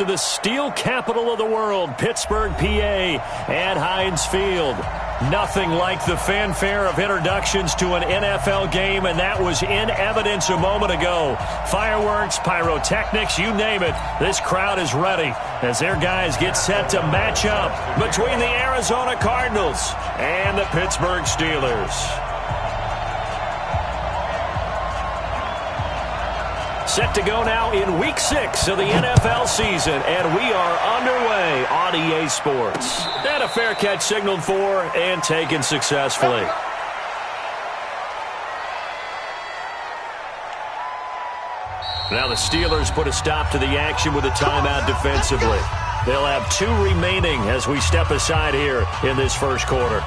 To the steel capital of the world, Pittsburgh, PA, at Heinz Field. Nothing like the fanfare of introductions to an NFL game, and that was in evidence a moment ago. Fireworks, pyrotechnics, you name it. This crowd is ready as their guys get set to match up between the Arizona Cardinals and the Pittsburgh Steelers. Set to go now in Week 6 of the NFL season, and we are underway on EA Sports. And a fair catch signaled for and taken successfully. Now the Steelers put a stop to the action with a timeout defensively. They'll have 2 remaining as we step aside here in this first quarter.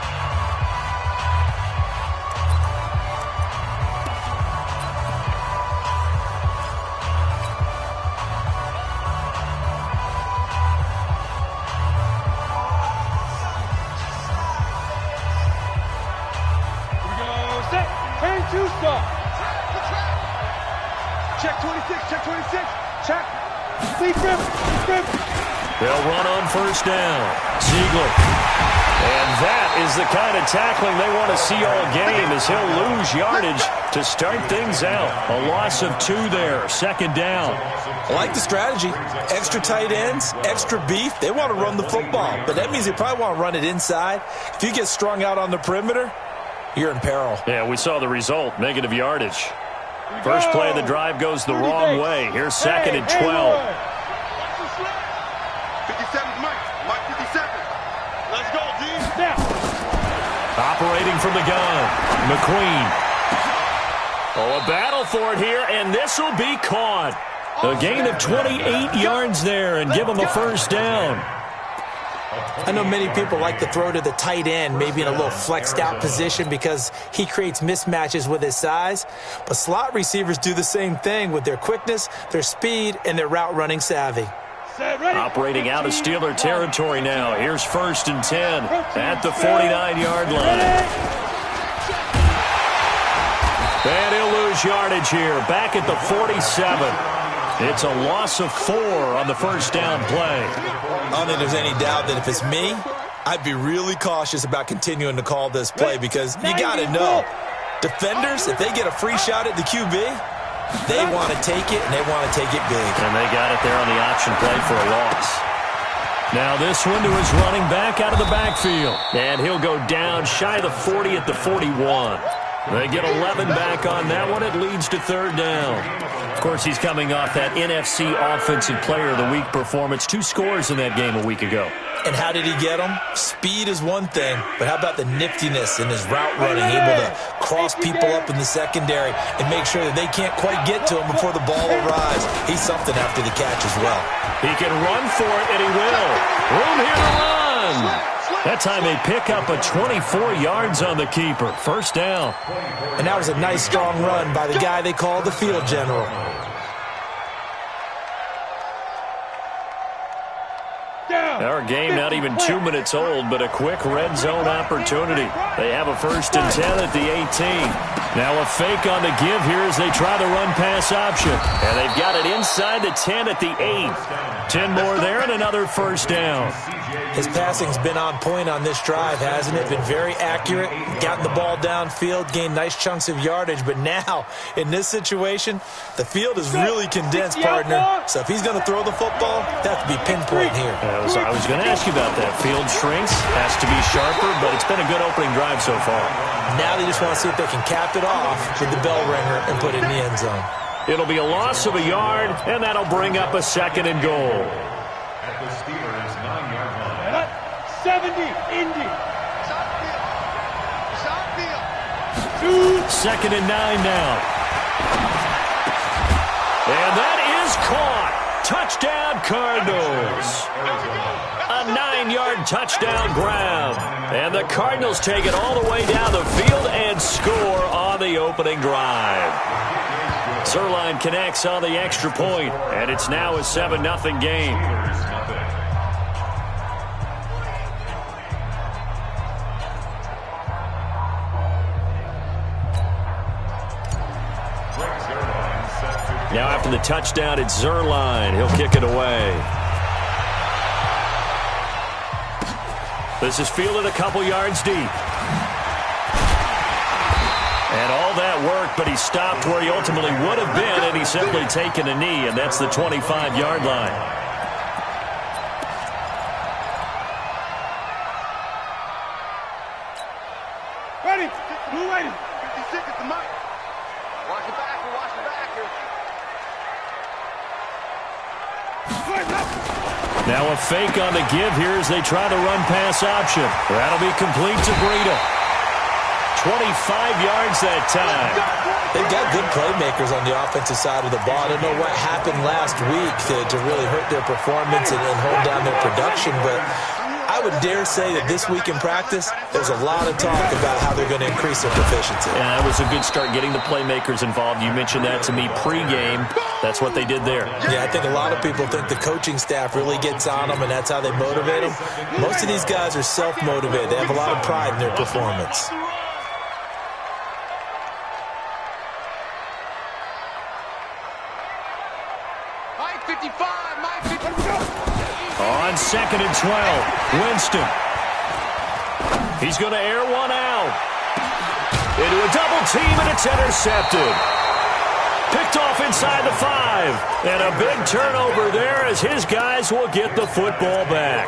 Check 26, check 26, check. They'll run on first down. Ziegler. And that is the kind of tackling they want to see all game as he'll lose yardage to start things out. A loss of 2 there, second down. I like the strategy. Extra tight ends, extra beef. They want to run the football, but that means they probably want to run it inside. If you get strung out on the perimeter, you're in peril. Yeah, we saw the result, negative yardage. First play of the drive goes the wrong way. Here's second and 12. 57, Mike 57. Let's go, D. Operating from the gun, McQueen. Oh, a battle for it here, and this will be caught. A gain of 28 yards there and give them a first down. I know many people like to throw to the tight end, maybe in a little flexed out position because he creates mismatches with his size. But slot receivers do the same thing with their quickness, their speed, and their route running savvy. Operating out of Steeler territory now. Here's first and 10 at the 49-yard line. And he'll lose yardage here, back at the 47. It's a loss of 4 on the first down play. I don't think there's any doubt that if it's me, I'd be really cautious about continuing to call this play because you got to know, defenders, if they get a free shot at the QB, they want to take it, and they want to take it big. And they got it there on the option play for a loss. Now this one to his running back out of the backfield. And he'll go down shy of the 40 at the 41. They get 11 back on that one. It leads to third down. Of course, he's coming off that NFC Offensive Player of the Week performance. 2 scores in that game a week ago. And how did he get them? Speed is one thing, but how about the niftiness in his route running, able to cross people up in the secondary and make sure that they can't quite get to him before the ball arrives. He's something after the catch as well. He can run for it, and he will. Room here to run. That time they pick up a 24 yards on the keeper. First down. And that was a nice, strong run by the guy they call the field general. Our game not even 2 minutes old, but a quick red zone opportunity. They have a first and 10 at the 18. Now a fake on the give here as they try the run-pass option. And they've got it inside the 10 at the 8. 10 more there and another first down. His passing's been on point on this drive, hasn't it? Been very accurate, gotten the ball downfield, gained nice chunks of yardage. But now, in this situation, the field is really condensed, partner. So if he's going to throw the football, that has to be pinpoint here. I was going to ask you about that. Field shrinks, has to be sharper, but it's been a good opening drive so far. Now they just want to see if they can cap it off with the bell ringer and put it in the end zone. It'll be a loss of a yard, and that'll bring up a second and goal. At the Steelers' 9-yard line. 70, Indy. Second and 9 now. And that is caught. Touchdown, Cardinals. A 9-yard touchdown grab. And the Cardinals take it all the way down the field and score on the opening drive. Zerline connects on the extra point, and it's now a 7-0 game. Now after the touchdown, it's Zerline. He'll kick it away. This is fielded a couple yards deep. And all that work, but he stopped where he ultimately would have been, and he's simply taken a knee, and that's the 25-yard line. Ready. Blue ready. 56 at the mic. Watch it back. Watch it back here. Now a fake on the give here as they try to run pass option. That'll be complete to Breida. 25 yards that time. They've got good playmakers on the offensive side of the ball. I don't know what happened last week to really hurt their performance and hold down their production, but I would dare say that this week in practice, there's a lot of talk about how they're going to increase their proficiency. Yeah, that was a good start getting the playmakers involved. You mentioned that to me pregame. That's what they did there. Yeah, I think a lot of people think the coaching staff really gets on them, and that's how they motivate them. Most of these guys are self-motivated. They have a lot of pride in their performance. On 2nd and 12, Winston. He's going to air one out. Into a double team, and it's intercepted. Picked off inside the 5. And a big turnover there as his guys will get the football back.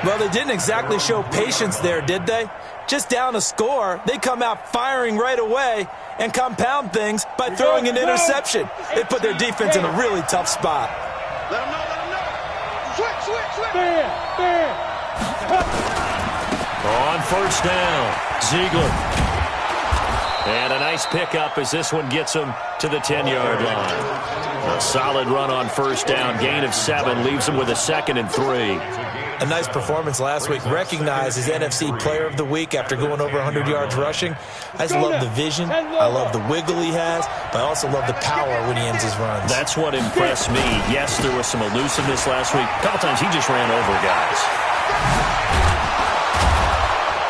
Well, they didn't exactly show patience there, did they? Just down a score, they come out firing right away and compound things by throwing an interception. They put their defense in a really tough spot. Let them know. Switch. On first down, Ziegler. And a nice pickup as this one gets him to the 10-yard line. A solid run on first down. Gain of 7 leaves him with a 2nd and 3. A nice performance last week. Recognized as NFC Player of the Week after going over 100 yards rushing. I just love the vision. I love the wiggle he has. But I also love the power when he ends his runs. That's what impressed me. Yes, there was some elusiveness last week. A couple times he just ran over guys.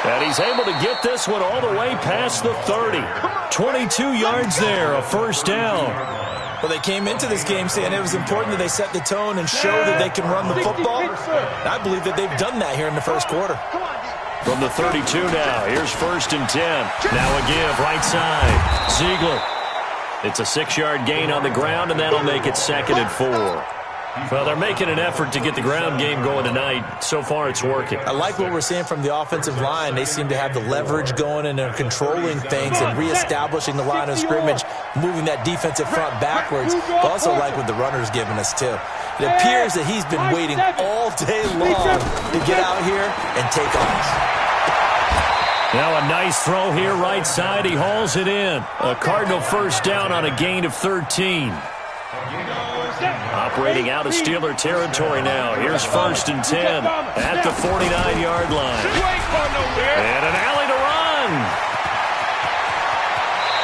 And he's able to get this one all the way past the 30. 22 yards there, a first down. Well, they came into this game saying it was important that they set the tone and show that they can run the football. And I believe that they've done that here in the first quarter. From the 32 now, here's 1st and 10. Now a give, right side. Ziegler. It's a 6-yard gain on the ground, and that'll make it 2nd and 4. Well, they're making an effort to get the ground game going tonight. So far, it's working. I like what we're seeing from the offensive line. They seem to have the leverage going, and they're controlling things and reestablishing the line of scrimmage, moving that defensive front backwards. But also like what the runner's giving us, too. It appears that he's been waiting all day long to get out here and take off. Now a nice throw here, right side. He hauls it in. A Cardinal first down on a gain of 13. Operating out of Steeler territory now. Here's 1st and 10 at the 49-yard line. And an alley to run.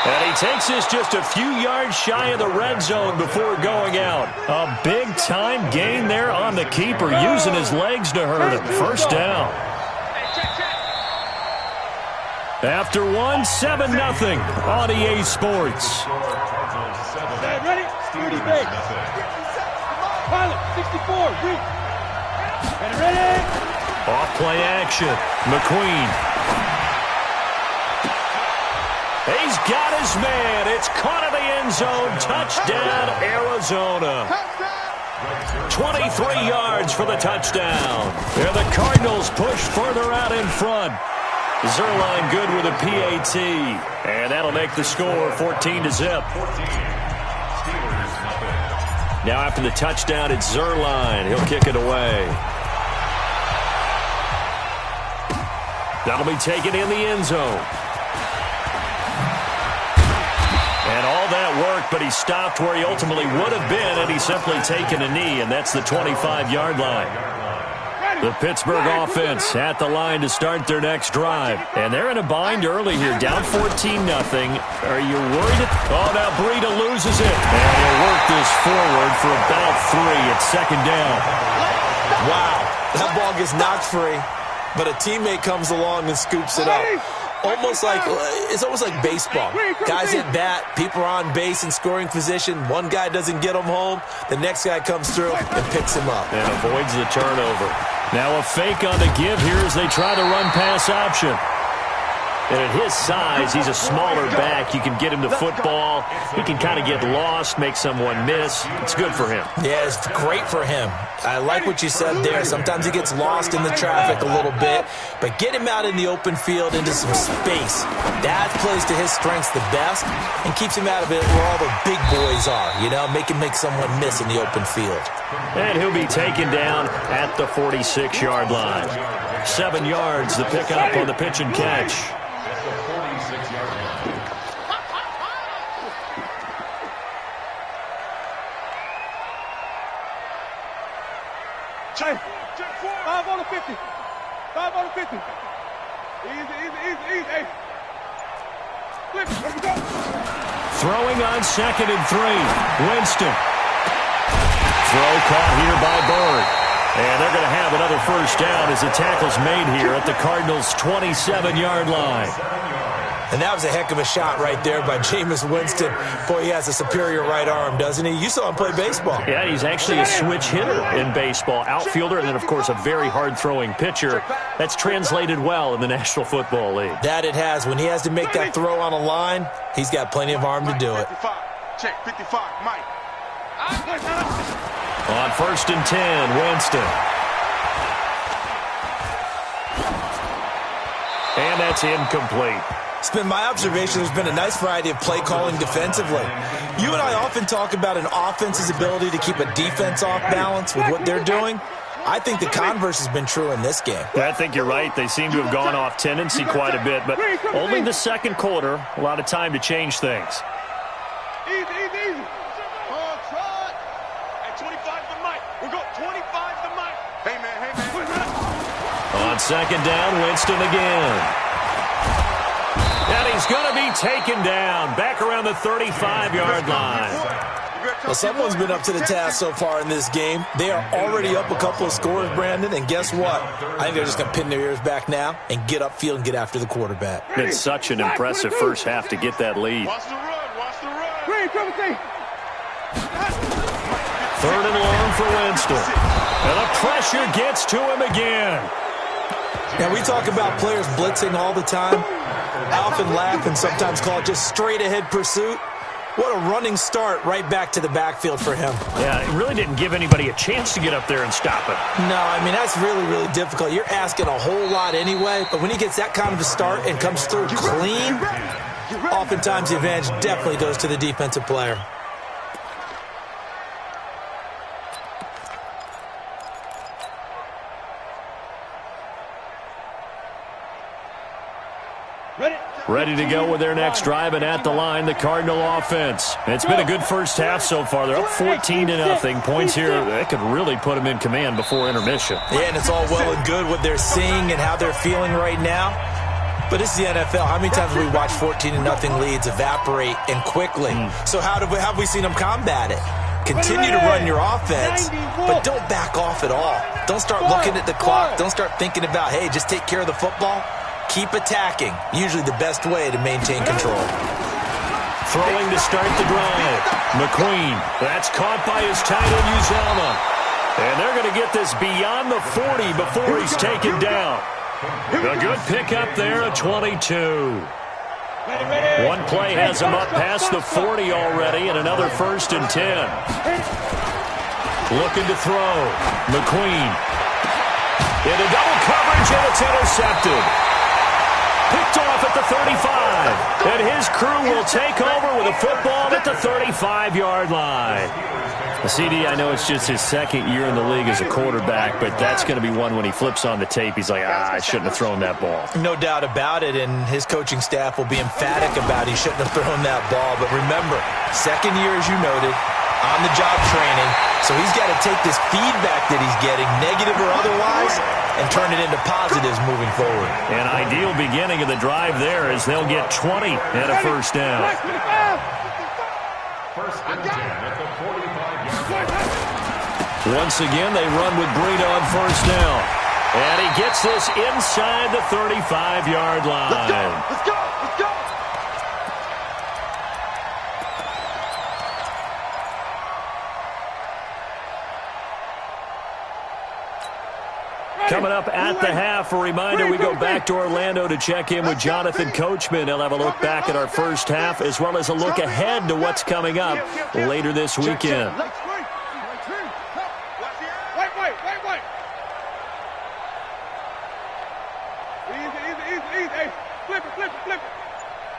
And he takes this just a few yards shy of the red zone before going out. A big-time gain there on the keeper, using his legs to hurt him. First down. After 7-0 on EA Sports. Ready? Security base. Pilot, 64, reach. Ready? Off play action. McQueen. He's got his man. It's caught in the end zone. Touchdown, Arizona. 23 yards for the touchdown. There the Cardinals push further out in front. Zerline good with a PAT. And that'll make the score 14-0. Now after the touchdown, it's Zerline. He'll kick it away. That'll be taken in the end zone. And all that work, but he stopped where he ultimately would have been, and he's simply taken a knee, and that's the 25-yard line. The Pittsburgh offense at the line to start their next drive. And they're in a bind early here, down 14-0. Are you worried? Oh, now Breida loses it. And he'll work this forward for about 3 at 2nd down. Wow, that ball gets knocked free, but a teammate comes along and scoops it up. It's almost like baseball. Guys at bat, people are on base in scoring position. One guy doesn't get him home. The next guy comes through and picks him up. And avoids the turnover. Now a fake on the give here as they try the run-pass option. And at his size, he's a smaller back. You can get him the football. He can kind of get lost, make someone miss. It's good for him. Yeah, it's great for him. I like what you said there. Sometimes he gets lost in the traffic a little bit, but get him out in the open field into some space. That plays to his strengths the best and keeps him out of it where all the big boys are, you know, make someone miss in the open field. And he'll be taken down at the 46-yard line. 7 yards, the pickup on the pitch and catch. Check 5 on the 50. 5 on the 50. Easy. Hey. Flip it. Let me go. Throwing on 2nd and 3. Winston. Throw caught here by Bird. And they're going to have another first down as the tackle's made here at the Cardinals' 27-yard line. And that was a heck of a shot right there by Jameis Winston. Boy, he has a superior right arm, doesn't he? You saw him play baseball. Yeah, he's actually a switch hitter in baseball. Outfielder, and then, of course, a very hard-throwing pitcher. That's translated well in the National Football League. That it has. When he has to make that throw on a line, he's got plenty of arm to do it. 55. Check 55, Mike. On 1st and 10, Winston. And that's incomplete. It's been my observation there's been a nice variety of play calling defensively. You and I often talk about an offense's ability to keep a defense off balance with what they're doing. I think the converse has been true in this game. I think you're right. They seem to have gone off tendency quite a bit, but only the second quarter, a lot of time to change things. Easy. On try. At 25 to Mike. We'll go 25 to Mike. Hey, man. On 2nd down, Winston again. And he's going to be taken down back around the 35-yard line. Well, someone's been up to the task so far in this game. They are already up a couple of scores, Brandon, and guess what? I think they're just going to pin their ears back now and get upfield and get after the quarterback. It's such an impressive first half to get that lead. Watch the run. 3rd and long for Winston. And the pressure gets to him again. Now, we talk about players blitzing all the time. I often laugh and sometimes call it just straight-ahead pursuit. What a running start right back to the backfield for him. Yeah, it really didn't give anybody a chance to get up there and stop it. No, I mean, that's really, really difficult. You're asking a whole lot anyway, but when he gets that kind of a start and comes through clean, oftentimes the advantage definitely goes to the defensive player. Ready to go with their next drive, and at the line, the Cardinal offense. It's been a good first half so far. They're up 14-0. Points here, that could really put them in command before intermission. Yeah, and it's all well and good what they're seeing and how they're feeling right now. But this is the NFL. How many times have we watched 14-0 leads evaporate and quickly? So how have we seen them combat it? Continue to run your offense, but don't back off at all. Don't start looking at the clock. Don't start thinking about, hey, just take care of the football. Keep attacking. Usually the best way to maintain control. Throwing to start the drive. McQueen. That's caught by his tight end, Uzama. And they're going to get this beyond the 40 before he's taken down. A good pickup there at 22. One play has him up past the 40 already, and another 1st and 10. Looking to throw. McQueen. Into double coverage, and it's intercepted. Picked off at the 35. And his crew will take over with a football at the 35-yard line. CD, I know it's just his second year in the league as a quarterback, but that's going to be one when he flips on the tape. He's like, I shouldn't have thrown that ball. No doubt about it, and his coaching staff will be emphatic about he shouldn't have thrown that ball. But remember, second year, as you noted, on-the-job training, so he's got to take this feedback that he's getting, negative or otherwise, and turn it into positives moving forward. An ideal beginning of the drive there as they'll get 20 and a first down. Once again, they run with Breida on first down. And he gets this inside the 35-yard line. Let's go. Coming up at the half, a reminder, we go back to Orlando to check in with Jonathan Coachman. He'll have a look back at our first half as well as a look ahead to what's coming up later this weekend. Wait. Easy. Hey, flip it.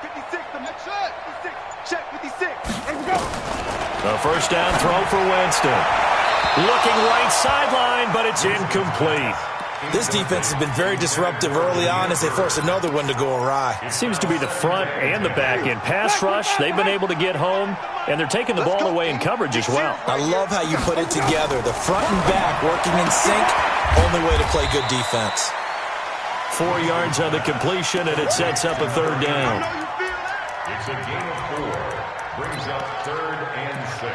56, the next shot. 56. Check 56. Let's go. The first down throw for Winston. Looking right sideline, but it's incomplete. This defense has been very disruptive early on as they force another one to go awry. It seems to be the front and the back end. Pass rush, they've been able to get home, and they're taking the ball away in coverage as well. I love how you put it together. The front and back working in sync, only way to play good defense. 4 yards on the completion, and it sets up a third down. It's a gain of 4. Brings up 3rd and 6.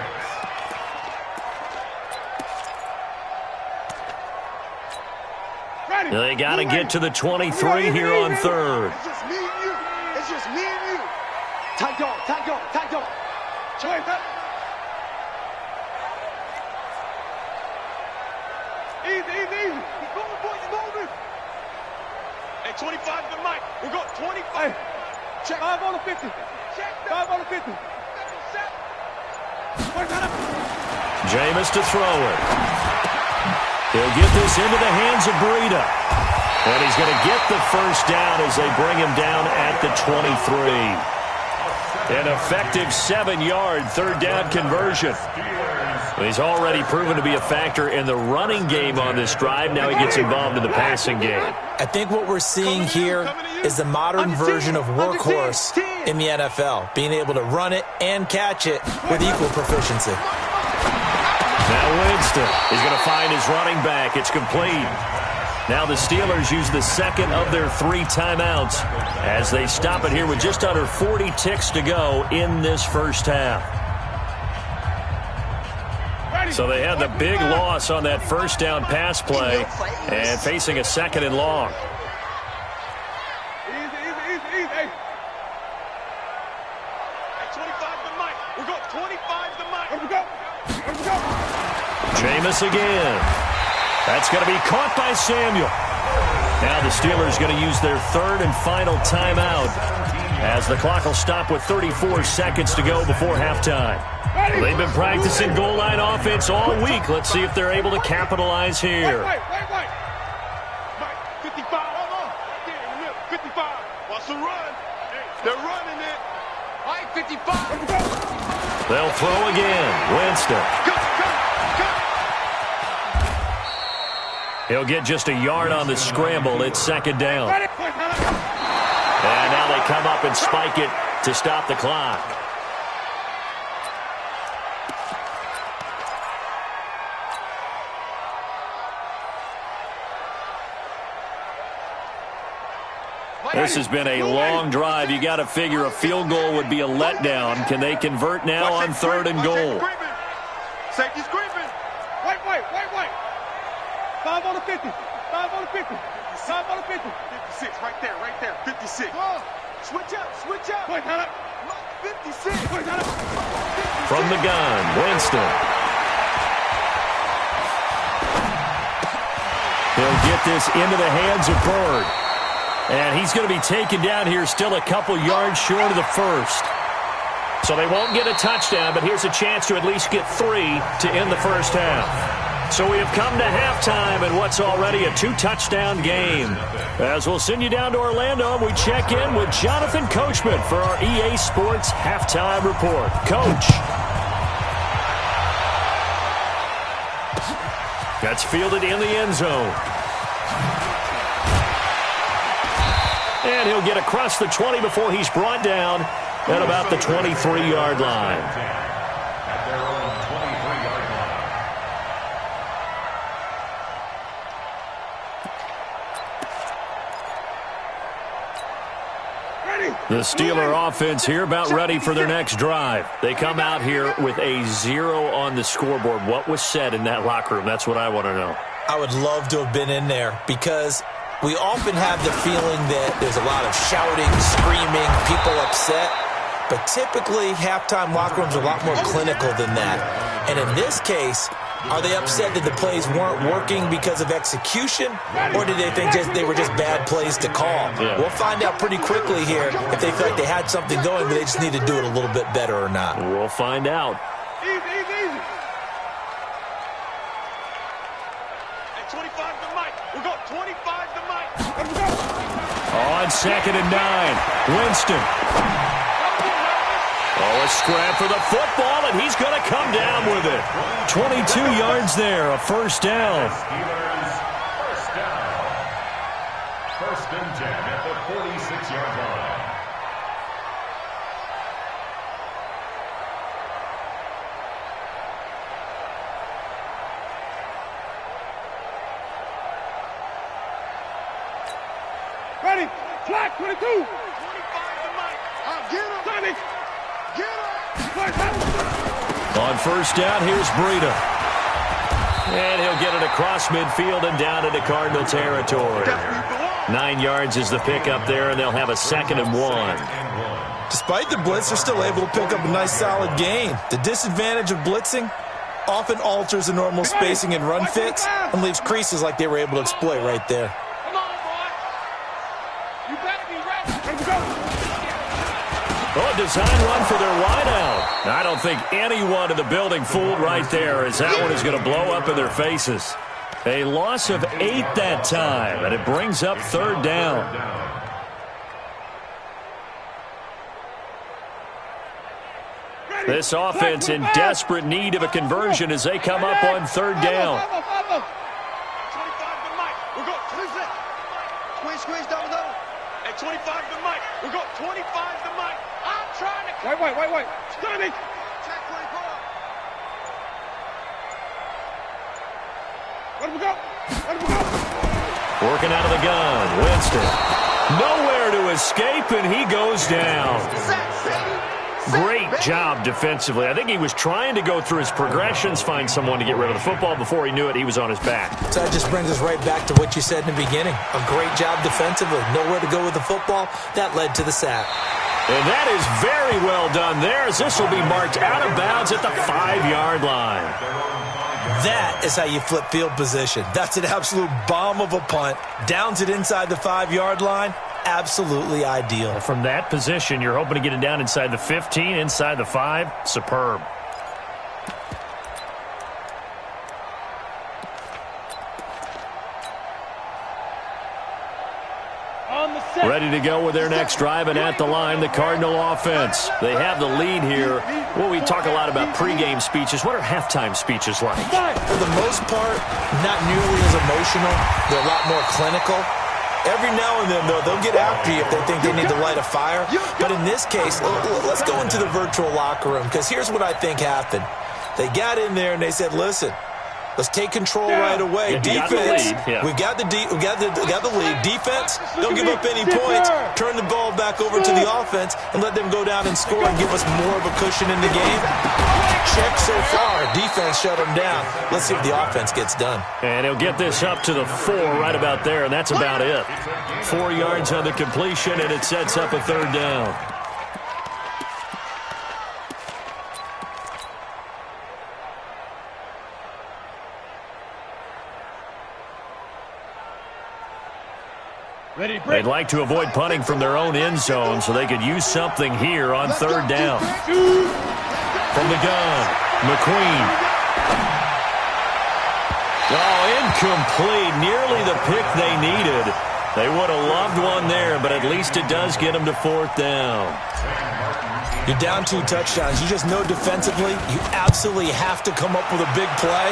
They got to get to the 23 here on 3rd. It's just me and you. Tight dog. Wait, Easy. He's moving, boys. He's moving. Hey, 25 to the mic. We're going 25. Hey, check. 5 on the 50. Check. 5 on the 50. Jameis to throw it. He'll get this into the hands of Breida. And he's going to get the first down as they bring him down at the 23. An effective 7-yard third down conversion. He's already proven to be a factor in the running game on this drive. Now he gets involved in the passing game. I think what we're seeing here is the modern version of workhorse in the NFL, being able to run it and catch it with equal proficiency. Now Winston is going to find his running back. It's complete. Now the Steelers use the second of their 3 timeouts as they stop it here with just under 40 ticks to go in this first half. So they had the big loss on that first down pass play and facing a 2nd and long. Easy. Hey, 25 to the mic. We're going 25 to the mic. Let's go. Jameis again. That's going to be caught by Samuel. Now the Steelers going to use their 3rd and final timeout as the clock will stop with 34 seconds to go before halftime. They've been practicing goal line offense all week. Let's see if they're able to capitalize here. Wait. 55. Hold on. 55. Watch the run. They're running it. All right, 55. They'll throw again. Winston. He'll get just a yard on the scramble. It's 2nd down. And now they come up and spike it to stop the clock. This has been a long drive. You got to figure a field goal would be a letdown. Can they convert now on 3rd and goal? Safety's creeping. Wait. 5 on the 50. 5 on the 50. 5 on the 50. 56, right there. 56. Switch up. Wait, 56. From the gun, Winston. He'll get this into the hands of Bird. And he's going to be taken down here still a couple yards short of the first. So they won't get a touchdown, but here's a chance to at least get 3 to end the first half. So we have come to halftime in what's already a 2-touchdown game. As we'll send you down to Orlando, we check in with Jonathan Coachman for our EA Sports Halftime Report. Coach. That's fielded in the end zone. And he'll get across the 20 before he's brought down at about the 23-yard line. The Steeler offense here about ready for their next drive. They come out here with a 0 on the scoreboard. What was said in that locker room? That's what I want to know. I would love to have been in there because we often have the feeling that there's a lot of shouting, screaming, people upset. But typically, halftime locker rooms are a lot more clinical than that. And in this case, Are they upset that the plays weren't working because of execution, or did they think they were just bad plays to call? Yeah. We'll find out pretty quickly here if they feel like they had something going, but they just need to do it a little bit better or not. We'll find out. Easy, easy, easy. At 25 to Mike. We'll go 25 to Mike. Let's go. On 2nd and 9, Winston. Oh, a scrap for the football, and he's going to come down with it. 22 yards there, a first down. First down. First and 10 at the 46-yard line. Ready. Flag 22. 25 to Mike. Get him. Sonny. Get him. On first down, here's Breida. And he'll get it across midfield and down into Cardinal territory. 9 yards is the pickup there, and they'll have a 2nd and 1. Despite the blitz, they're still able to pick up a nice, solid gain. The disadvantage of blitzing often alters the normal spacing and run fits and leaves creases like they were able to exploit right there. Come on, boy. You better be ready. Let's go. Oh, a design run for their wideout. I don't think anyone in the building fooled right there, as that one is going to blow up in their faces. A loss of 8 that time, and it brings up 3rd down. This offense in desperate need of a conversion as they come up on 3rd down. 25 to Mike. We'll go 26. Squeeze, double. At 25 to Mike. We'll go 25 to Mike. I'm trying to... Wait. Sonny. Check 24. Let him go. Working out of the gun, Winston. Nowhere to escape, and he goes down. Great job defensively. I think he was trying to go through his progressions, find someone to get rid of the football. Before he knew it, he was on his back. So that just brings us right back to what you said in the beginning. A great job defensively. Nowhere to go with the football. That led to the sack. And that is very well done there, as this will be marked out of bounds at the 5-yard line. That is how you flip field position. That's an absolute bomb of a punt. Downs it inside the 5-yard line. Absolutely ideal. From that position, you're hoping to get it down inside the 15, inside the 5. Superb. Ready to go with their next drive, and at the line, the Cardinal offense. They have the lead here. Well, we talk a lot about pregame speeches. What are halftime speeches like? For the most part, not nearly as emotional. They're a lot more clinical. Every now and then, though, they'll get after you if they think they need to light a fire. But in this case, let's go into the virtual locker room, because here's what I think happened. They got in there and they said, listen, let's take control right away. Defense, we've got the lead. Defense, don't give up any points. Turn the ball back over to the offense and let them go down and score and give us more of a cushion in the game. Check so far. Defense shut them down. Let's see if the offense gets done. And he'll get this up to the 4 right about there, and that's about it. 4 yards on the completion, and it sets up a 3rd down. They'd like to avoid punting from their own end zone so they could use something here on 3rd down. From the gun, McQueen. Oh, incomplete. Nearly the pick they needed. They would have loved one there, but at least it does get them to 4th down. You're down 2 touchdowns. You just know defensively you absolutely have to come up with a big play.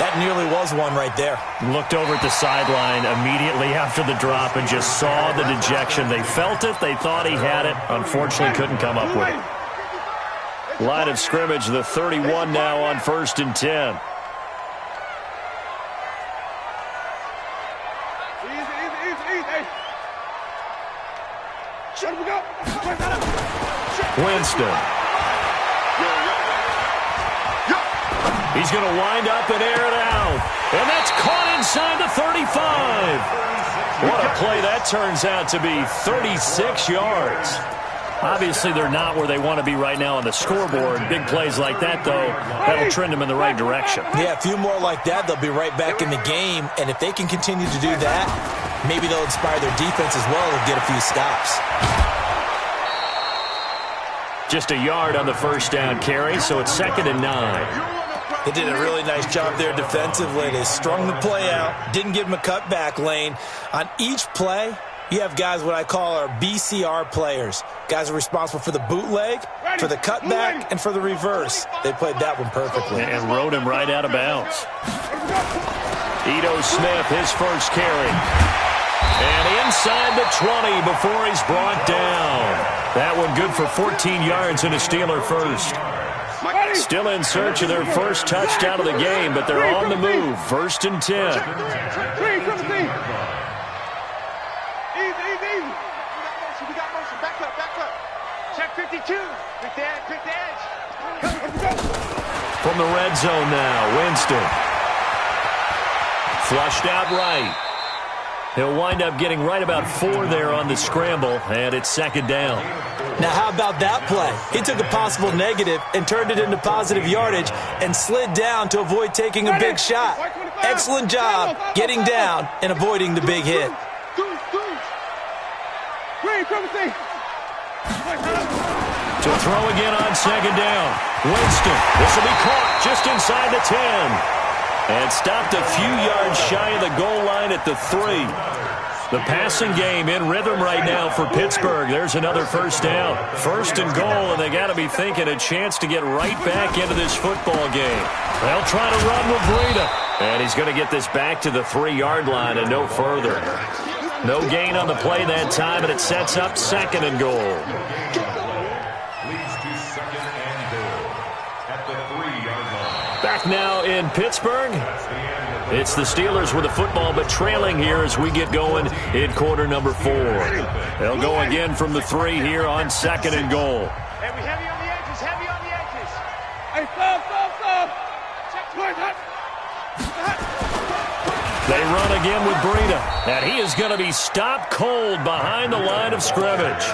That nearly was one right there. Looked over at the sideline immediately after the drop and just saw the dejection. They felt it. They thought he had it. Unfortunately, couldn't come up with it. Line of scrimmage, the 31 now on 1st and 10. Winston. He's going to wind up and air it out. And that's caught inside the 35. What a play that turns out to be, 36 yards. Obviously, they're not where they want to be right now on the scoreboard. Big plays like that, though, that'll trend them in the right direction. Yeah, a few more like that, they'll be right back in the game. And if they can continue to do that, maybe they'll inspire their defense as well and get a few stops. Just a yard on the first down carry, so it's 2nd and 9. They did a really nice job there defensively. They strung the play out, didn't give them a cutback lane. On each play, you have guys what I call our BCR players. Guys are responsible for the bootleg, for the cutback, and for the reverse. They played that one perfectly. And rode him right out of bounds. Ito Smith, his first carry. And inside the 20 before he's brought down. That one good for 14 yards and a Steeler first. Still in search of their first touchdown of the game, but they're on the move. 1st and 10. We got motion. Back up. Check 52. Pick the edge. From the red zone now, Winston. Flushed out right. He'll wind up getting right about 4 there on the scramble, and it's 2nd down. Now, how about that play? He took a possible negative and turned it into positive yardage and slid down to avoid taking a big shot. Excellent job getting down and avoiding the big hit. To throw again on 2nd down. Winston, this will be caught just inside the 10. And stopped a few yards shy of the goal line at the 3. The passing game in rhythm right now for Pittsburgh. There's another first down. 1st and goal, and they got to be thinking a chance to get right back into this football game. They'll try to run with Breida. And he's going to get this back to the 3-yard line and no further. No gain on the play that time, and it sets up 2nd and goal. Leads to 2nd and goal at the 3-yard line. Back now in Pittsburgh. It's the Steelers with the football, but trailing here as we get going in quarter number 4. They'll go again from the 3 here on 2nd and goal. Heavy on the edges. Hey, stop. They run again with Breida, and he is going to be stopped cold behind the line of scrimmage.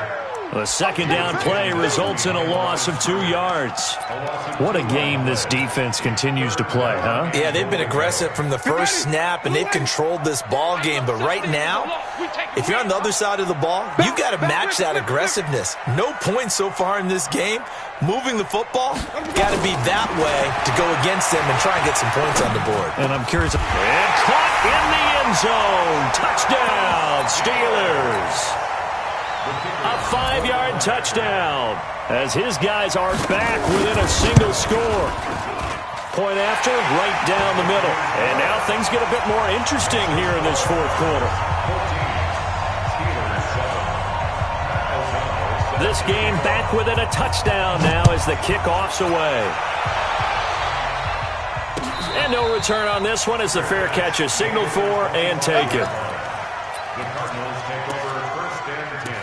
The 2nd down play results in a loss of 2 yards. What a game this defense continues to play, huh? Yeah, they've been aggressive from the first snap, and they've controlled this ball game. But right now, if you're on the other side of the ball, you've got to match that aggressiveness. No points so far in this game. Moving the football, got to be that way to go against them and try and get some points on the board. And I'm curious. And caught in the end zone. Touchdown, Steelers. A 5-yard touchdown as his guys are back within a single score. Point after, right down the middle. And now things get a bit more interesting here in this 4th quarter. This game back within a touchdown now as the kickoff's away. And no return on this one as the fair catch is signaled for and taken. The Cardinals take over 1st and 10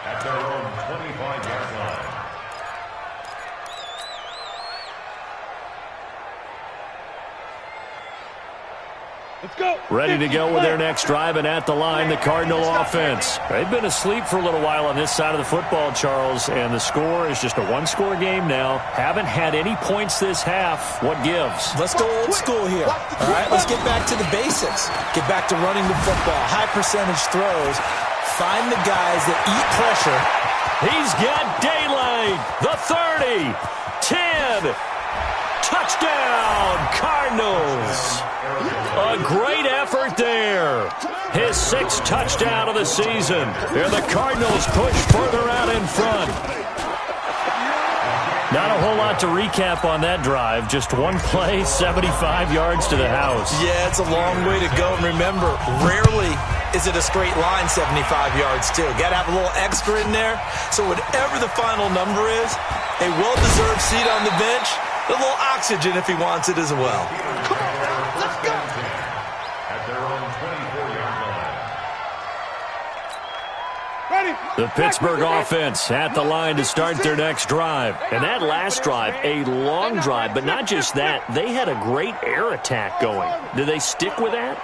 at their own 25-yard line. Let's go. Ready to go with their next drive, and at the line, the Cardinal offense. They've been asleep for a little while on this side of the football, Charles, and the score is just a 1-score game now. Haven't had any points this half. What gives? Let's go old school here. All right, let's get back to the basics. Get back to running the football, high percentage throws. Find the guys that eat pressure. He's got daylight. The 30, 10. Touchdown, Cardinals. A great effort there. His 6th touchdown of the season. And the Cardinals push further out in front. Not a whole lot to recap on that drive. Just one play, 75 yards to the house. Yeah, it's a long way to go. And remember, rarely is it a straight line 75 yards, too. Got to have a little extra in there. So whatever the final number is, a well-deserved seat on the bench, a little oxygen if he wants it as well. Come on, let's go. At their own 24-yard line. Ready. The Pittsburgh offense at the line to start their next drive. And that last drive, a long drive, but not just that. They had a great air attack going. Do they stick with that?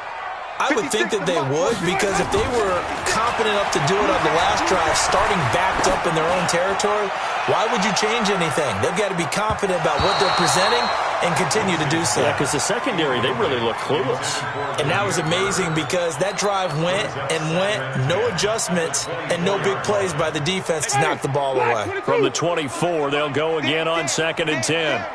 I would think that they would, because if they were confident enough to do it on the last drive, starting backed up in their own territory, why would you change anything? They've got to be confident about what they're presenting and continue to do so. Yeah, because the secondary, they really look clueless. And that was amazing because that drive went and went, no adjustments and no big plays by the defense to knock the ball away. From the 24, they'll go again on 2nd and 10.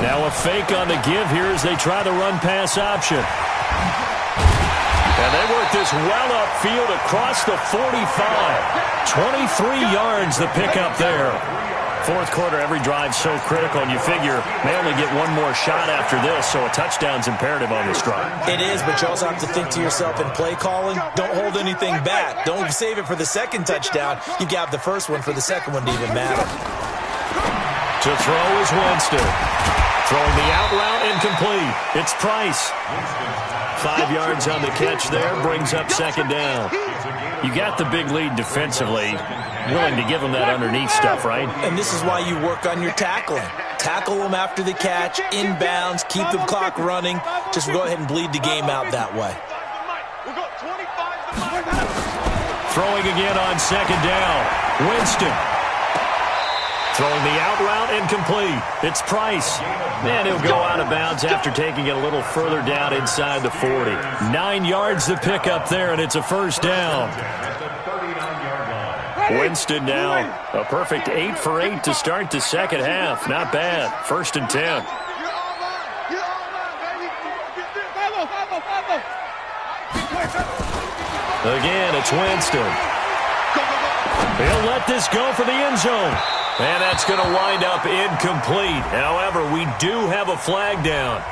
Now a fake on the give here as they try the run-pass option. And they work this well upfield across the 45. 23 yards the pickup there. Fourth quarter, every drive so critical, and you figure they only get one more shot after this, so a touchdown's imperative on this drive. It is, but you also have to think to yourself in play calling, don't hold anything back. Don't save it for the second touchdown. You got the first one for the second one to even matter. To throw is Winston. Throwing the out route incomplete. It's Price. 5 yards on the catch there. Brings up 2nd down. You got the big lead defensively. Willing to give them that underneath stuff, right? And this is why you work on your tackling. Tackle them after the catch, inbounds, keep the clock running. Just go ahead and bleed the game out that way. Throwing again on 2nd down. Winston. Throwing the out route incomplete. It's Price. And he'll go out of bounds after taking it a little further down inside the 40. 9 yards to pick up there, and it's a first down. Winston now a perfect 8 for 8 to start the second half. Not bad. 1st and 10. Again, it's Winston. He'll let this go for the end zone. And that's going to wind up incomplete. However, we do have a flag down.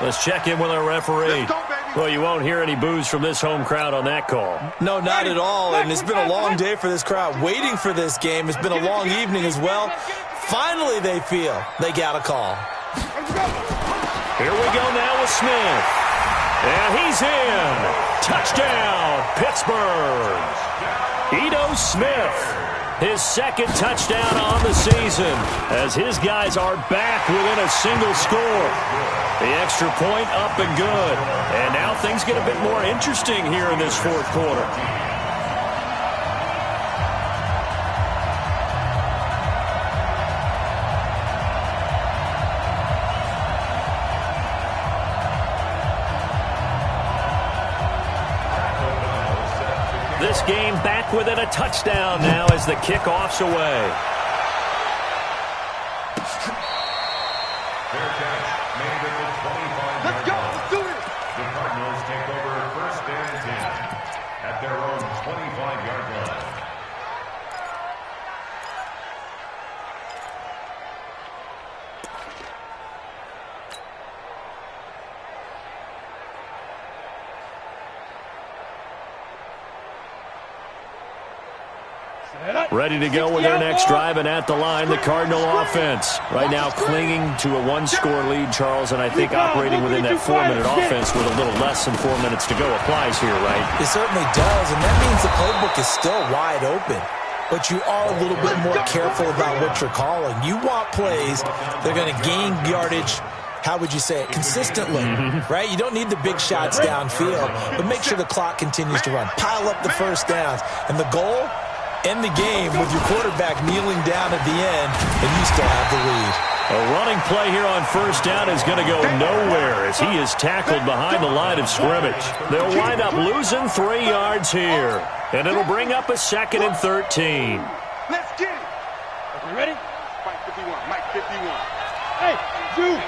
Let's check in with our referee. Well, you won't hear any boos from this home crowd on that call. No, not at all. And it's been a long day for this crowd waiting for this game. It's been a long evening as well. Finally, they feel they got a call. Here we go now with Smith. And he's in. Touchdown, Pittsburgh. Ito Smith. His second touchdown on the season as his guys are back within a single score. The extra point up and good. And now things get a bit more interesting here in this fourth quarter. This game back within a touchdown now as the kickoff's away. Fair catch made at the 25-yard line. Let's do it. The Cardinals take over 1st and 10 at their own 25-yard line. Ready to go with their next drive, and at the line, the Cardinal offense. Right now clinging to a 1-score lead, Charles, and I think operating within that 4-minute offense with a little less than 4 minutes to go applies here, right? It certainly does, and that means the playbook is still wide open. But you are a little bit more careful about what you're calling. You want plays that are going to gain yardage, how would you say it, consistently, right? You don't need the big shots downfield, but make sure the clock continues to run. Pile up the first downs, and the goal, end the game with your quarterback kneeling down at the end, and you still have the lead. A running play here on first down is going to go nowhere as he is tackled behind the line of scrimmage. They'll wind up losing 3 yards here, and it'll bring up a 2nd and 13. Let's get it. Are we ready? Mike 51. Mike 51. Hey, dude.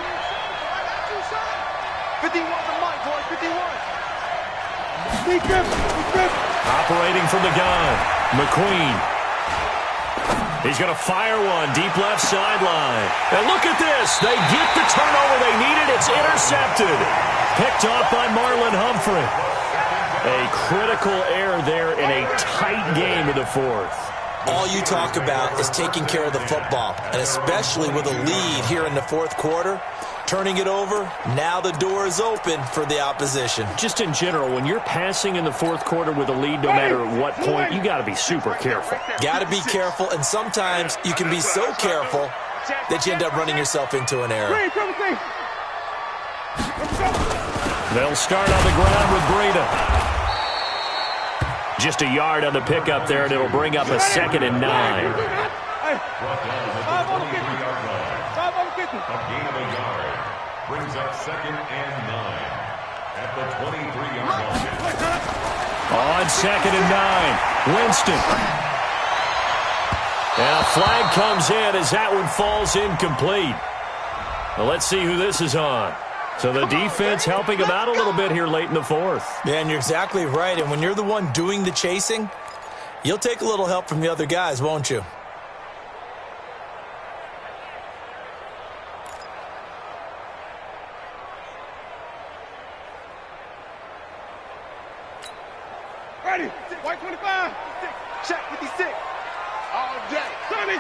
51 to Mike, boy. 51. Operating from the gun, McQueen. He's going to fire one deep left sideline. And look at this. They get the turnover they needed. It's intercepted. Picked off by Marlon Humphrey. A critical error there in a tight game of the fourth. All you talk about is taking care of the football, and especially with a lead here in the fourth quarter, turning it over, now the door is open for the opposition. Just in general, when you're passing in the fourth quarter with a lead, no matter what point, you got to be super careful. Got to be careful, and sometimes you can be so careful that you end up running yourself into an error. They'll start on the ground with Breida. Just a yard on the pickup there, and it'll bring up a 2nd and 9. Brought down at the 23-yard line. A gain of a yard. Brings up 2nd and 9 at the 23-yard line. On 2nd and 9, Winston. And a flag comes in as that one falls incomplete. Well, let's see who this is on. So the defense helping him out a little bit here late in the 4th. Yeah, and you're exactly right. And when you're the one doing the chasing, you'll take a little help from the other guys, won't you? Ready. White 25. Check 56. All day. 30.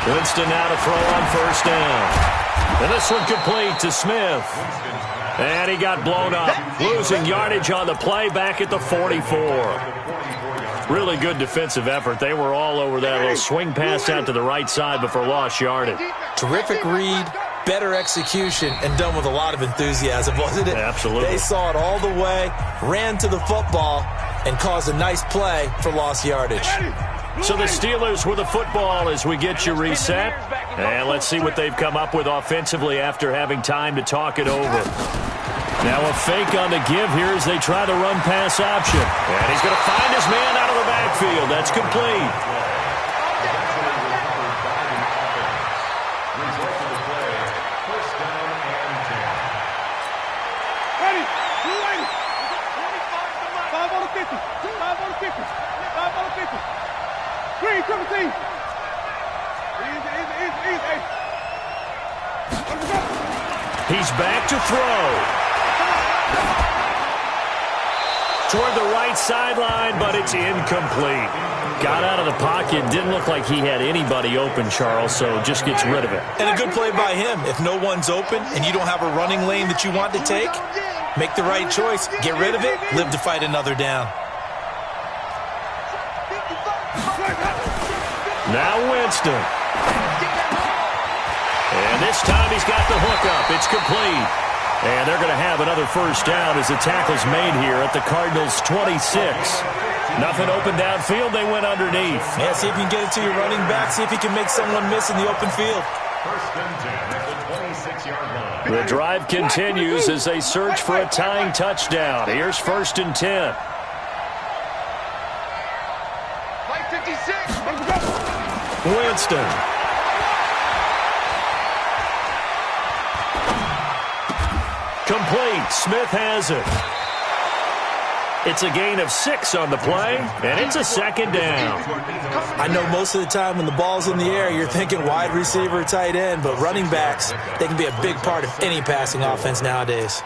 Winston now to throw on 1st down. And this one complete to Smith. And he got blown up, losing yardage on the play back at the 44. Really good defensive effort. They were all over that little swing pass out to the right side before lost yardage. Terrific read, better execution, and done with a lot of enthusiasm, wasn't it? Absolutely. They saw it all the way, ran to the football, and caused a nice play for lost yardage. So the Steelers with the football as we get you reset. And let's see what they've come up with offensively after having time to talk it over. Now a fake on the give here as they try to run pass option. And he's going to find his man out of the backfield. That's complete. He's back to throw. Toward the right sideline, but it's incomplete. Got out of the pocket. Didn't look like he had anybody open, Charles, so just gets rid of it. And a good play by him. If no one's open and you don't have a running lane that you want to take, make the right choice. Get rid of it. Live to fight another down. Now Winston. And this time he's got the hook up. It's complete. And they're going to have another 1st down as the tackle's made here at the Cardinals' 26. Nothing open downfield. They went underneath. Yeah, see if you can get it to your running back. See if you can make someone miss in the open field. 1st and 10 at the 26-yard line. The drive continues as they search for a tying touchdown. Here's 1st and 10. Winston. Complete. Smith has it. It's a gain of 6 on the play, and it's a 2nd down. I know most of the time when the ball's in the air, you're thinking wide receiver, tight end, but running backs, they can be a big part of any passing offense nowadays.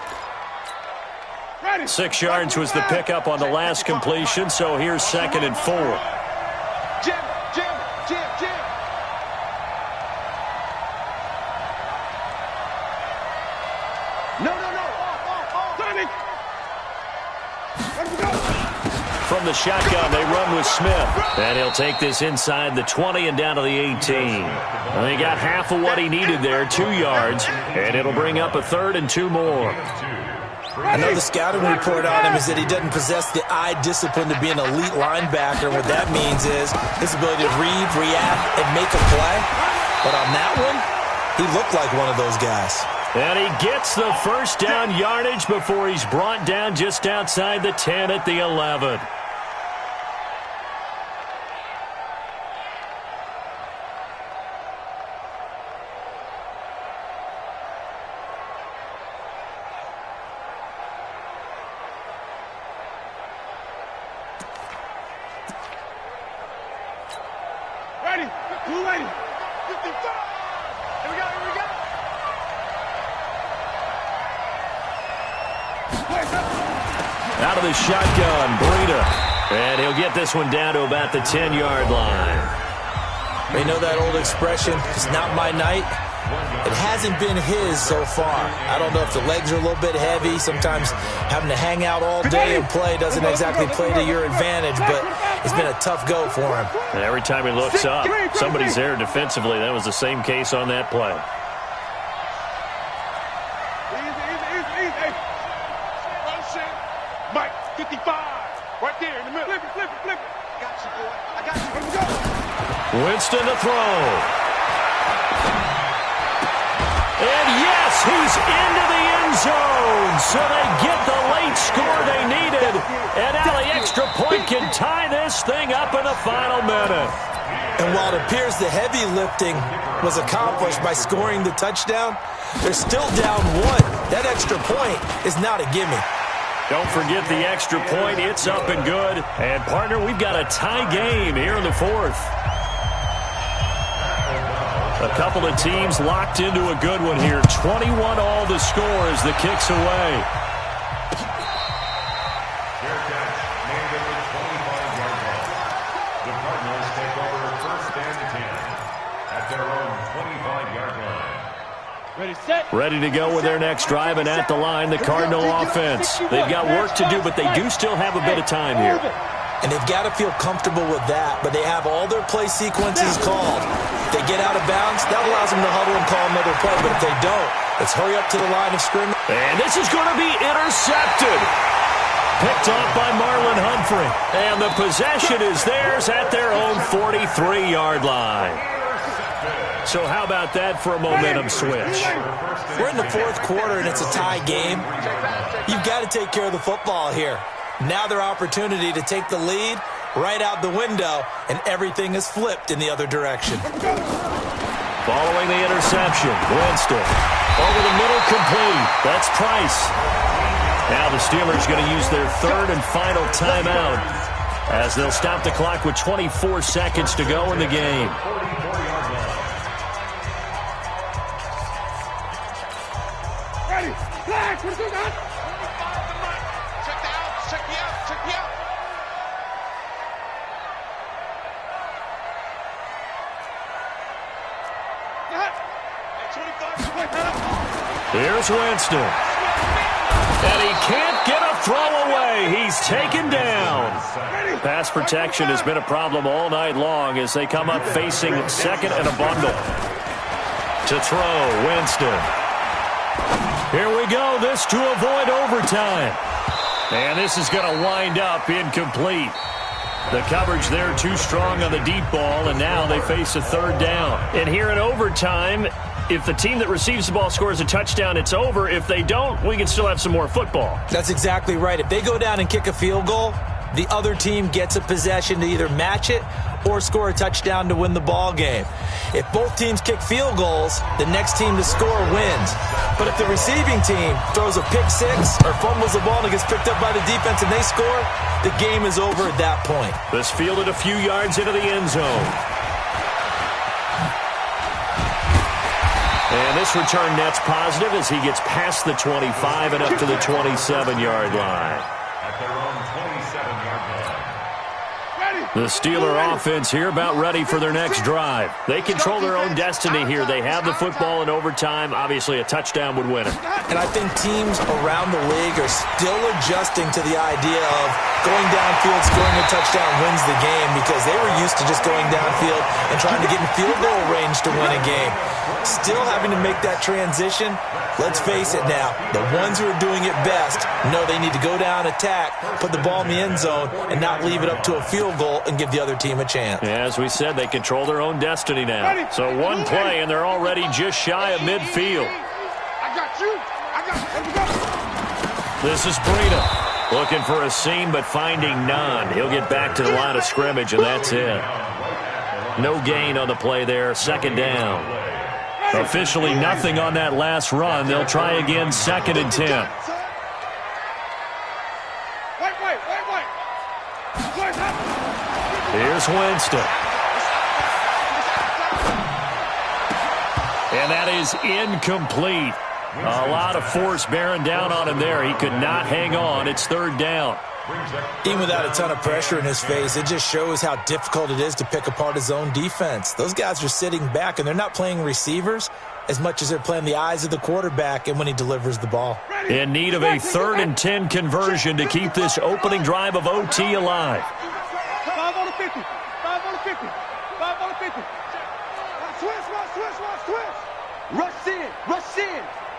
6 yards was the pickup on the last completion, so here's 2nd and 4. Jim. No. From the shotgun, they run with Smith. And he'll take this inside the 20 and down to the 18. And he got half of what he needed there, 2 yards. And it'll bring up a 3rd and 2 more. I know the scouting report on him is that he doesn't possess the eye discipline to be an elite linebacker. What that means is his ability to read, react, and make a play. But on that one, he looked like one of those guys. And he gets the 1st down yardage before he's brought down just outside the 10 at the 11. Out of the shotgun, Breida. And he'll get this one down to about the 10-yard line. You know that old expression, it's not my night? It hasn't been his so far. I don't know if the legs are a little bit heavy. Sometimes having to hang out all day and play doesn't exactly play to your advantage, but it's been a tough go for him. And every time he looks up, somebody's there defensively. That was the same case on that play. Hey. Motion. Mike, 55. Right there in the middle. Flip it, flip it, flip it. I got you, boy. I got you. Here we go. Winston to throw. And yes, he's into the end zone. So they get the late score they needed. And now the extra point can tie this thing up in the final minute. And while it appears the heavy lifting was accomplished by scoring the touchdown, they're still down one. That extra point is not a gimme. Don't forget the extra point. It's up and good. And, partner, we've got a tie game here in the fourth. A couple of teams locked into a good one here. 21 all the score as the kick's away. Fair catch made at the 25-yard line. The Cardinals take over first and 10 at their own 25-yard line. Ready, set. Ready to go with their next drive, and at the line, the Cardinal offense. They've got work to do, but they do still have a bit of time here. And they've got to feel comfortable with that, but they have all their play sequences called. If they get out of bounds, that allows them to huddle and call another play, but if they don't, let's hurry up to the line of scrimmage. And this is going to be intercepted. Picked off by Marlon Humphrey. And the possession is theirs at their own 43-yard line. So how about that for a momentum switch? We're in the fourth quarter, and it's a tie game. You've got to take care of the football here. Now their opportunity to take the lead right out the window, and everything is flipped in the other direction. Following the interception, Winston over the middle, complete. That's Price. Now the Steelers going to use their third and final timeout as they'll stop the clock with 24 seconds to go in the game. Ready, flag, what is it, man? Check me out, check me out. Here's Winston. And he can't get a throw away. He's taken down. Pass protection has been a problem all night long as they come up facing second and a bundle. To throw, Winston. Here we go. This to avoid overtime. And this is going to wind up incomplete. The coverage there too strong on the deep ball, and now they face a third down. And here in overtime, if the team that receives the ball scores a touchdown, it's over. If they don't, we can still have some more football. That's exactly right. If they go down and kick a field goal, the other team gets a possession to either match it or score a touchdown to win the ball game. If both teams kick field goals, the next team to score wins. But if the receiving team throws a pick six or fumbles the ball and it gets picked up by the defense and they score, the game is over at that point. This fielded a few yards into the end zone. And this return net's positive as he gets past the 25 and up to the 27-yard line. At their own 27-yard line. The Steeler offense here about ready for their next drive. They control their own destiny here. They have the football in overtime. Obviously, a touchdown would win it. And I think teams around the league are still adjusting to the idea of going downfield, scoring a touchdown wins the game because they were used to just going downfield and trying to get in field goal range to win a game. Still having to make that transition. Let's face it now, the ones who are doing it best know they need to go down, attack, put the ball in the end zone, and not leave it up to a field goal and give the other team a chance. Yeah, as we said, they control their own destiny now. So one play, and they're already just shy of midfield. I got you. I got you. This is Breida looking for a seam, but finding none. He'll get back to the line of scrimmage, and that's it. No gain on the play there. Second down. Officially nothing on that last run. They'll try again, second and 10. Here's Winston. And that is incomplete. A lot of force bearing down on him there. He could not hang on. It's third down. Even without a ton of pressure in his face, it just shows how difficult it is to pick apart his own defense. Those guys are sitting back, and they're not playing receivers as much as they're playing the eyes of the quarterback and when he delivers the ball. In need of a third and 10 conversion to keep this opening drive of OT alive. 5 on the 50. 5 on the 50. 5 on the 50. Switch. Rush in.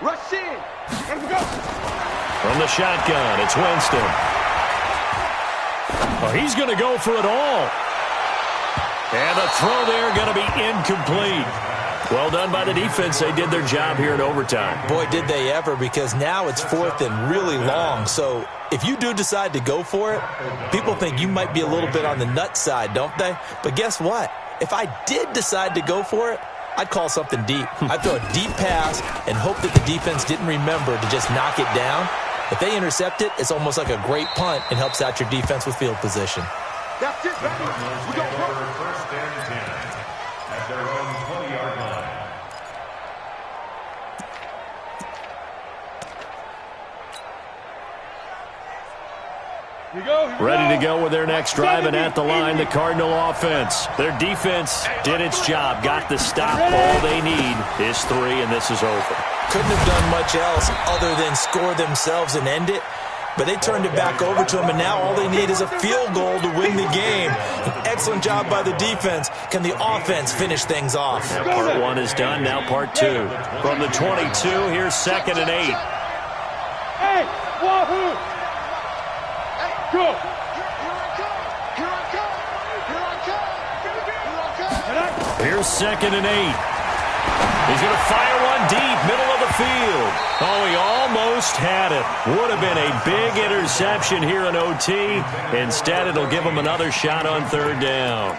Rush in. Let him go. the shotgun, it's Winston. Oh, he's going to go for it all. And the throw there going to be incomplete. Well done by the defense. They did their job here in overtime. Boy, did they ever, because now it's 4th and really long. So if you do decide to go for it, people think you might be a little bit on the nut side, don't they? But guess what? If I did decide to go for it, I'd call something deep. I'd throw a deep pass and hope that the defense didn't remember to just knock it down. If they intercept it, it's almost like a great punt and helps out your defense with field position. That's it, baby. We go First and 10 at their own 20-yard line. Ready to go with their next drive, and at the line, the Cardinal offense. Their defense did its job, got the stop. All they need is 3, and this is over. Couldn't have done much else other than score themselves and end it, but they turned it back over to them, and now all they need is a field goal to win the game. An excellent job by the defense. Can the offense finish things off? Now part 1 is done, now part 2. From the 22, here's 2nd and 8. Hey, wahoo! Go! Here I come! Here's 2nd and 8. He's going to fire one deep, middle of the field. Oh, he almost had it. Would have been a big interception here in OT. Instead, it'll give him another shot on 3rd down.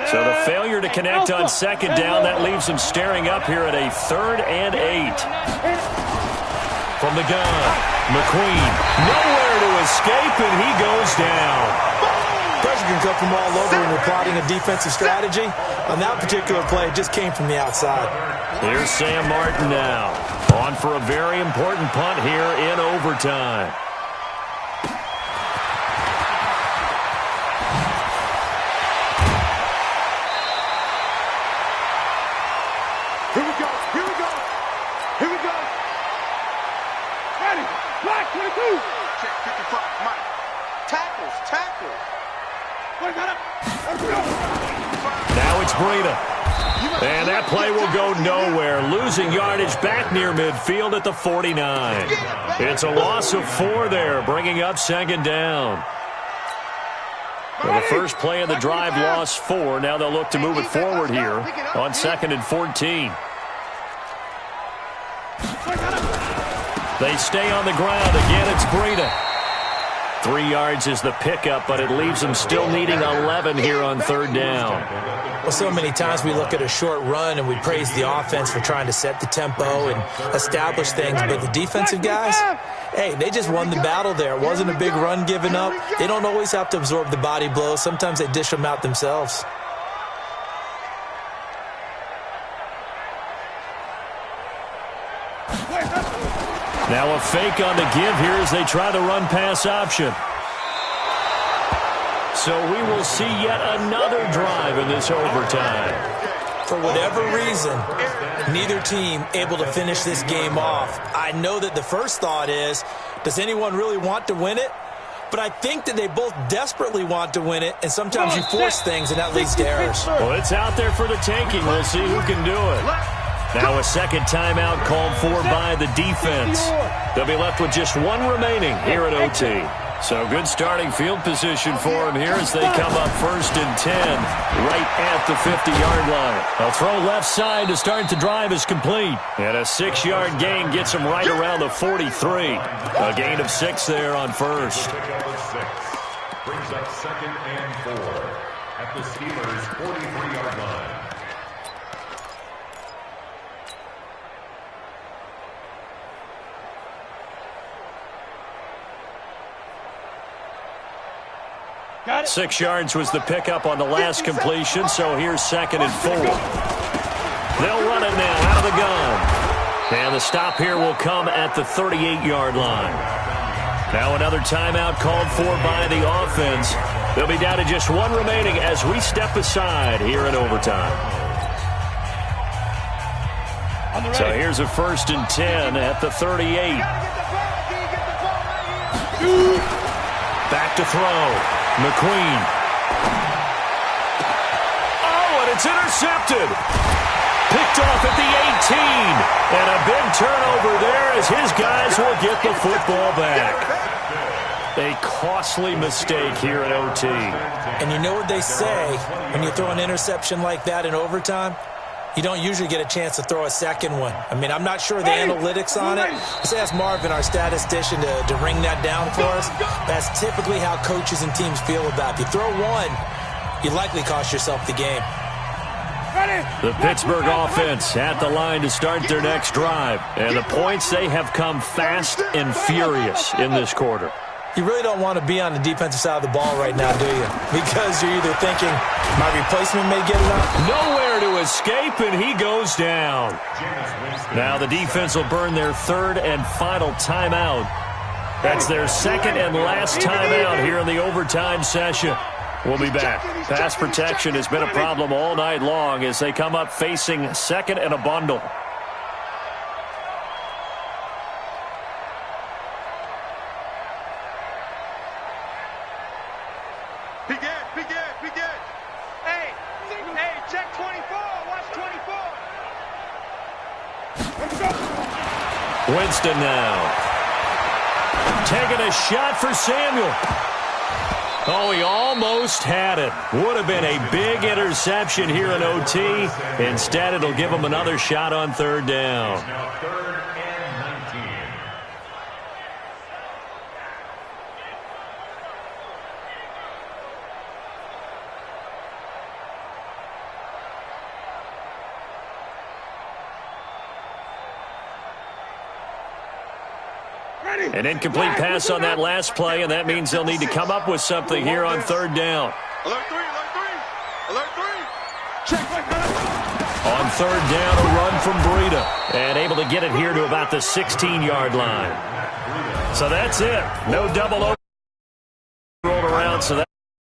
So the failure to connect on 2nd down, that leaves them staring up here at a 3rd and 8. From the gun, McQueen, nowhere to escape, and he goes down. Pressure can come from all over when you're plotting a defensive strategy. On that particular play, it just came from the outside. Here's Sam Martin now, on for a very important punt here in overtime. Now it's Breida. And that play will go nowhere. Losing yardage back near midfield at the 49. It's a loss of 4 there, bringing up 2nd down. Well, the first play of the drive lost 4. Now they'll look to move it forward here on 2nd and 14. They stay on the ground. Again, it's Breida. 3 yards is the pickup, but it leaves them still needing 11 here on 3rd down. Well, so many times we look at a short run and we praise the offense for trying to set the tempo and establish things, but the defensive guys, hey, they just won the battle there. It wasn't a big run given up. They don't always have to absorb the body blows. Sometimes they dish them out themselves. Now a fake on the give here as they try the run-pass option. So we will see yet another drive in this overtime. For whatever reason, neither team able to finish this game off. I know that the first thought is, does anyone really want to win it? But I think that they both desperately want to win it, and sometimes you force things, and that leads to errors. Well, it's out there for the taking. We'll see who can do it. Now a second timeout called for by the defense. They'll be left with just 1 remaining here at OT. So good starting field position for them here as they come up 1st and 10 right at the 50-yard line. A throw left side to start the drive is complete. And a 6-yard gain gets them right around the 43. A gain of 6 there on 1st. Brings up 2nd and 4 at the Steelers' 43-yard line. Got it. 6 yards was the pickup on the last completion, so here's 2nd and 4. They'll run it now out of the gun. And the stop here will come at the 38-yard line. Now another timeout called for by the offense. They'll be down to just 1 remaining as we step aside here in overtime. So here's a 1st and 10 at the 38. Back to throw. McQueen. Oh, and it's intercepted. Picked off at the 18. And a big turnover there as his guys will get the football back. A costly mistake here in OT. And you know what they say, when you throw an interception like that in overtime, you don't usually get a chance to throw a second one. I mean, I'm not sure the analytics on it. Let's ask Marvin, our statistician, to ring that down for us. That's typically how coaches and teams feel about it. If you throw one, you likely cost yourself the game. The Pittsburgh offense at the line to start their next drive. And the points, they have come fast and furious in this quarter. You really don't want to be on the defensive side of the ball right now, do you? Because you're either thinking, my replacement may get it up. Nowhere to escape, and he goes down. Now the defense will burn their 3rd and final timeout. That's their 2nd and last timeout here in the overtime session. We'll be back. Pass protection has been a problem all night long as they come up facing 2nd and a bundle. Begin. Hey, check 24. Watch 24. Winston now. Taking a shot for Samuel. Oh, he almost had it. Would have been a big interception here in OT. Instead, it'll give him another shot on 3rd down. Now 3rd and 19. An incomplete pass on that last play, and that means they'll need to come up with something here on 3rd down. Alert 3. Check. On 3rd down, a run from Breida, and able to get it here to about the 16-yard line. So that's it. No double over.